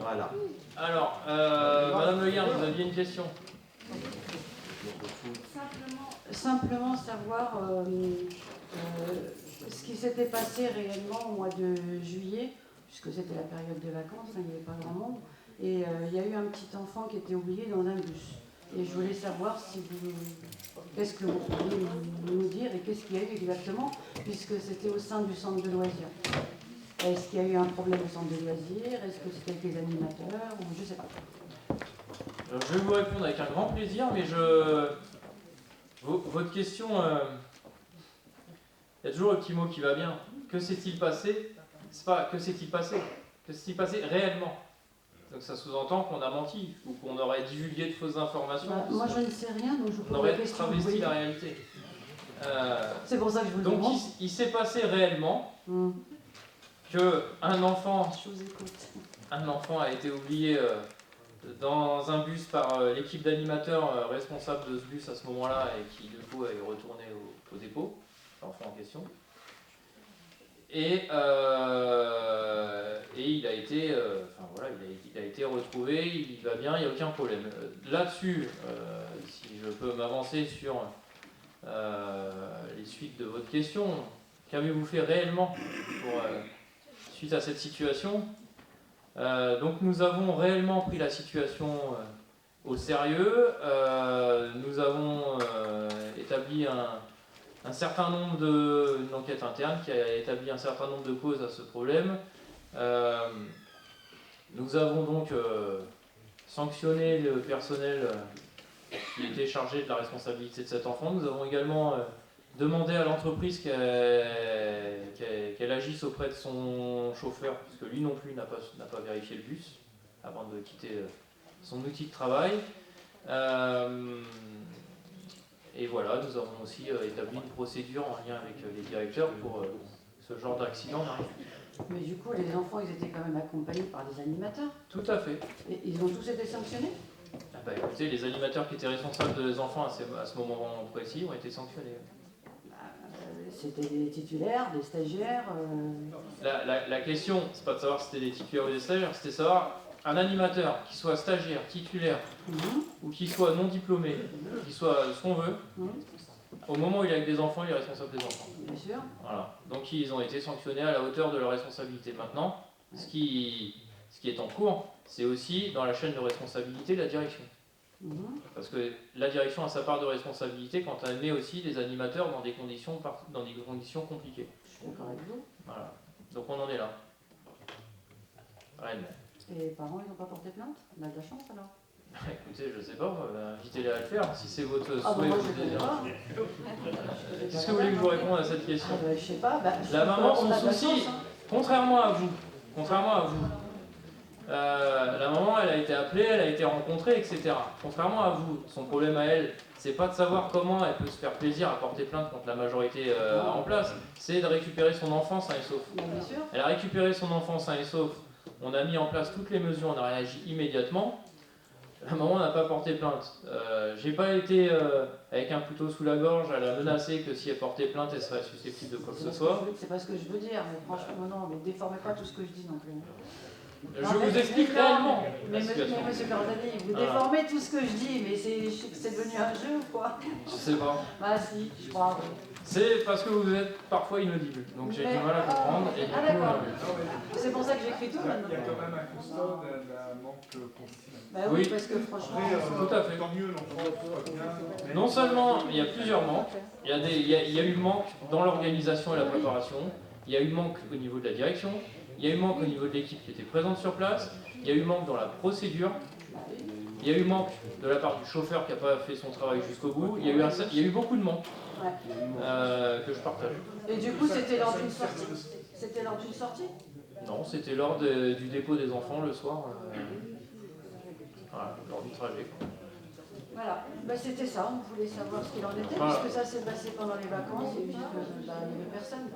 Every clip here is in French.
Voilà. Alors, Madame Le Guin, vous aviez une question? Simplement savoir ce qui s'était passé réellement au mois de juillet, puisque c'était la période de vacances, il n'y avait pas grand monde, et il y a eu un petit enfant qui était oublié dans un bus. Et je voulais savoir si vous, qu'est-ce que vous pouviez nous dire et qu'est-ce qu'il y a eu exactement, puisque c'était au sein du centre de loisirs. Est-ce qu'il y a eu un problème au centre de loisirs? Est-ce que c'était avec les animateurs? Ou je ne sais pas. Alors, je vais vous répondre avec un grand plaisir, mais votre question, il y a toujours le petit mot qui va bien. Que s'est-il passé? C'est pas que s'est-il passé, que s'est-il passé réellement? Donc ça sous-entend qu'on a menti, ou qu'on aurait divulgué de fausses informations. Moi je ne sais rien, donc je On pose la aurait question. travesti la réalité. C'est pour ça que je vous le Donc demande. il s'est passé réellement qu'un enfant, Je vous écoute. un enfant a été oublié dans un bus par l'équipe d'animateurs responsable de ce bus à ce moment-là et qui du coup est retourné au dépôt, l'enfant en question. Et il a été, il a été retrouvé, il va bien, il n'y a aucun problème. Là-dessus, si je peux m'avancer sur les suites de votre question, qu'avez-vous fait réellement suite à cette situation? Donc nous avons réellement pris la situation au sérieux. Nous avons établi un certain nombre une enquête interne qui a établi un certain nombre de causes à ce problème. Nous avons donc sanctionné le personnel qui était chargé de la responsabilité de cet enfant. Nous avons également demandé à l'entreprise qu'elle agisse auprès de son chauffeur, puisque lui non plus n'a pas vérifié le bus avant de quitter son outil de travail. Et voilà, nous avons aussi établi une procédure en lien avec les directeurs pour que ce genre d'accident n'arrive plus. Mais du coup, les enfants, ils étaient quand même accompagnés par des animateurs. Tout à fait. Et ils ont tous été sanctionnés? Ah bah, écoutez, les animateurs qui étaient responsables des enfants à ce moment précis ont été sanctionnés. C'était des titulaires, des stagiaires La question, c'est pas de savoir si c'était des titulaires ou des stagiaires, c'était de savoir un animateur qui soit stagiaire, titulaire, ou qui soit non diplômé, qui soit ce qu'on veut, au moment où il est avec des enfants, il est responsable des enfants. Bien sûr. Voilà. Donc ils ont été sanctionnés à la hauteur de leur responsabilité. Maintenant, ce qui est en cours, c'est aussi dans la chaîne de responsabilité la direction. Parce que la direction a sa part de responsabilité quand elle met aussi des animateurs dans des conditions compliquées. Je suis d'accord avec vous. Voilà. Donc on en est là. Réellement. Et les parents, ils n'ont pas porté plainte? On a de la chance alors. Écoutez, je sais pas, invitez-les à le faire, si c'est votre souhait. Moi, je ne sais pas. Est-ce que vous voulez que je vous réponde à cette question? Je sais pas. La maman, son souci, contrairement à vous, la maman, elle a été appelée, elle a été rencontrée, etc. Contrairement à vous, son problème à elle, c'est pas de savoir comment elle peut se faire plaisir à porter plainte contre la majorité en place, c'est de récupérer son enfant sain et sauf. Bien sûr. Elle a récupéré son enfant sain et sauf, on a mis en place toutes les mesures, on a réagi immédiatement. La maman n'a pas porté plainte. J'ai pas été avec un couteau sous la gorge à la menacer que si elle portait plainte, elle serait susceptible de quoi que ce soit. C'est pas ce que je veux dire, mais franchement, non, mais déformez pas tout ce que je dis non plus. Je vous explique réellement. Mais monsieur Cordani, vous déformez tout ce que je dis, mais c'est devenu un jeu ou quoi? Je sais pas. Bah si, je crois. Oui. C'est parce que vous êtes parfois inaudible, donc j'ai du mal à comprendre. Et d'accord. C'est pour ça que j'écris tout maintenant. Il y a quand même un constat d'un manque consistant. Bah oui, parce que franchement... Tout à fait. Tant mieux, l'enfant va bien. Non seulement il y a plusieurs manques, il y a eu manque dans l'organisation et la préparation, il y a eu manque au niveau de la direction, il y a eu manque au niveau de l'équipe qui était présente sur place, il y a eu manque dans la procédure, il y a eu manque de la part du chauffeur qui n'a pas fait son travail jusqu'au bout, il y a eu beaucoup de manques que je partage. Et du coup, c'était lors d'une sortie? C'était lors d'une sortie? Non, c'était lors du dépôt des enfants le soir, voilà, lors du trajet. Voilà, bah, c'était ça, on voulait savoir ce qu'il en était, puisque ça s'est passé pendant les vacances et puis il n'y avait personne.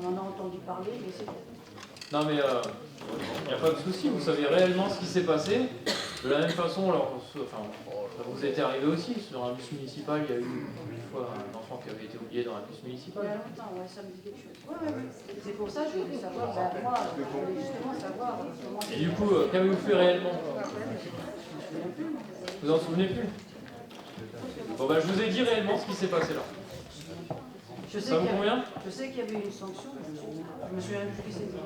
On en a entendu parler, mais c'est tout. Non mais il n'y a pas de souci, vous savez réellement ce qui s'est passé. De la même façon, ça vous était arrivé aussi, sur un bus municipal, il y a eu une fois un enfant qui avait été oublié dans un bus municipal. Il y a longtemps, ouais, ça me dit quelque chose. Ouais. C'est pour ça que je voulais savoir, moi, je voulais justement savoir comment Et du coup, qu'avez-vous fait réellement? Vous en souvenez plus? Bon bah je vous ai dit réellement ce qui s'est passé là. Ça vous convient? Je sais qu'il y avait une sanction, mais je me souviens plus ce qui s'est dit.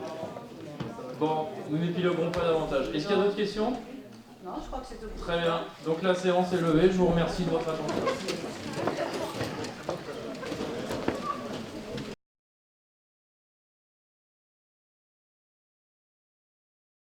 Bon, nous n'épiloguerons pas davantage. Est-ce qu'il y a d'autres questions? Non, je crois que c'est tout. Très bien. Donc la séance est levée. Je vous remercie de votre attention.